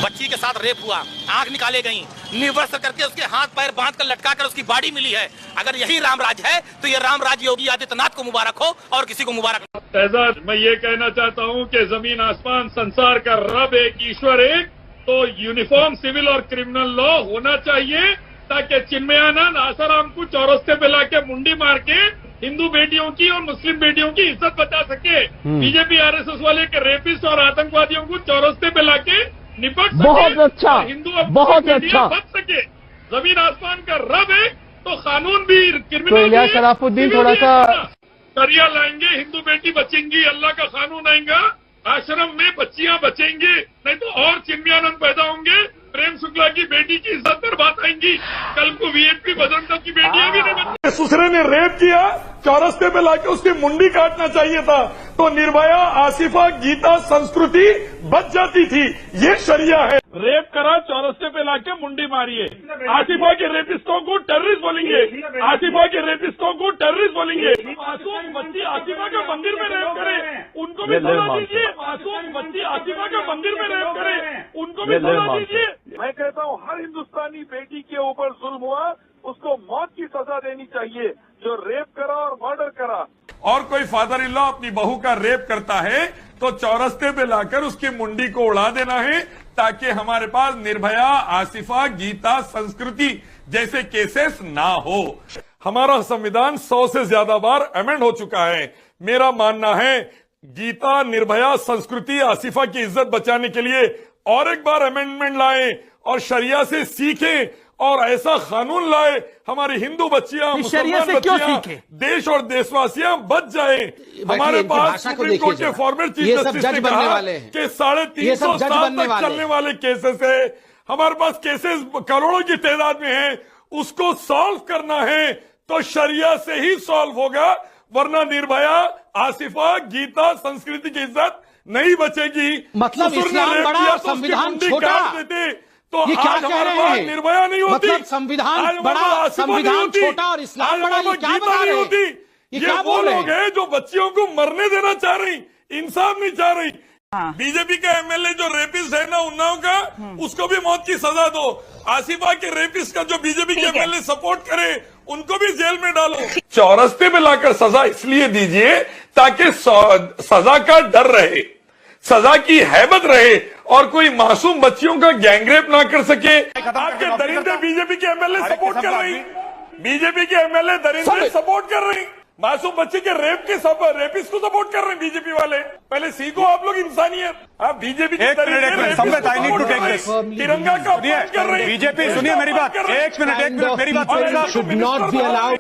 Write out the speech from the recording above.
बच्ची के साथ रेप हुआ, आंख निकाले गई, निर्वस्त्र करके उसके हाथ पैर बांध कर लटका कर उसकी बॉडी मिली है। अगर यही रामराज है तो ये रामराज योगी आदित्यनाथ को मुबारक हो और किसी को मुबारक हो। शहजाद, मैं ये कहना चाहता हूँ कि जमीन आसमान संसार का रब एक, ईश्वर एक, तो यूनिफॉर्म सिविल और क्रिमिनल लॉ होना चाहिए ताकि चिन्मयानंद आसाराम को चौरस्ते पे लाके मुंडी मार के हिंदू बेटियों की और मुस्लिम बेटियों की इज्जत बचा सके। बीजेपी आरएसएस वाले के रेपिस्ट और आतंकवादियों को चौरस्ते पे लाके निपट सके। बहुत अच्छा, हिंदू बहुत अच्छा बच सके। जमीन आसमान का रब है तो कानून भी, क्रिमिनल तो इलियास शराफुद्दीन थोड़ा सा शरिया लाएंगे, हिंदू बेटी बचेंगी, अल्लाह का कानून आएगा, आश्रम में बच्चियां बचेंगी, नहीं तो और चिन्मयानंद पैदा होंगे, प्रेम शुक्ला की बेटी की इज्जत पर बात आएंगी, कल को वीएनपी बजरंग की बेटियां भी नहीं बचेंगी। ससुरे ने रेप किया, चौरस्ते पे लाके उसकी मुंडी काटना चाहिए था तो निर्भया, आसिफा, गीता, संस्कृति बच जाती थी। ये शरिया है। रेप करा, चौरस्ते पे लाके मुंडी मारिए। आसिफा के रेपिस्टों को टेररिस्ट बोलेंगे, आसिफा के रेपिस्टों को टेररिस्ट बोलेंगे। मासूम बच्ची आसिफा के मंदिर में रेप करे, उनको भी सजा दीजिए। मासूम बच्ची आसिफा के मंदिर में रेप करे, उनको भी सजा दीजिए। मैं कहता हूँ हर हिंदुस्तानी बेटी के ऊपर जुल्म हुआ, उसको मौत की सजा देनी चाहिए, जो रेप करा और मर्डर करा। और कोई फादर इन लॉ अपनी बहू का रेप करता है तो चौरस्ते पे लाकर उसकी मुंडी को उड़ा देना है ताकि हमारे पास निर्भया, आसिफा, गीता, संस्कृति जैसे केसेस ना हो। हमारा संविधान 100 से ज्यादा बार अमेंड हो चुका है। मेरा मानना है गीता, निर्भया, संस्कृति, आसिफा की इज्जत बचाने के लिए और एक बार अमेंडमेंट लाएं और शरिया से सीखें और ऐसा कानून लाए हमारी हिंदू बच्चियां, मुसलमान बच्चियां, देश और देशवासियां बच जाए। हमारे पास सुप्रीम कोर्ट के फॉर्मर चीफ जस्टिस ने कहा कि 350 साल तक चलने वाले केसेस है। हमारे पास केसेस करोड़ों की तादाद में है, उसको सॉल्व करना है तो शरिया से ही सॉल्व होगा, वरना निर्भया, आसिफा, गीता, संस्कृति की इज्जत नहीं बचेगी। मतलब इस्लाम बड़ा, संविधान छोटा, तो ये क्या आज कह हमारे रहे पास हैं? निर्भया नहीं होती, मतलब संविधान बड़ा, संविधान छोटा और इस्लाम बड़ा, ये क्या बता रहे हैं? ये वो लोग हैं जो बच्चियों को मरने देना चाह रही, इंसाफ नहीं चाह रही। बीजेपी का एमएलए जो रेपिस्ट है ना उन्नाव का, उसको भी मौत की सजा दो। आसिफा के रेपिस्ट का जो बीजेपी के एमएलए सपोर्ट करे उनको भी जेल में डालो। चौरस्ते में लाकर सजा इसलिए दीजिए ताकि सजा का डर रहे, सजा की हैबत रहे और कोई मासूम बच्चियों का गैंगरेप ना कर सके। आपके दरिंदे बीजेपी के एमएलए सपोर्ट कर रही, बीजेपी के एमएलए दरिंदे सपोर्ट कर रही, मासूम बच्चे के रेप के रेपिस्ट को सपोर्ट कर रहे हैं बीजेपी वाले। पहले सीखो आप लोग इंसानियत। आप बीजेपी के तिरंगा का अपमान कर रहे हैं। बीजेपी सुनिए मेरी बात, एक मिनट मेरी बात। should not be allowed.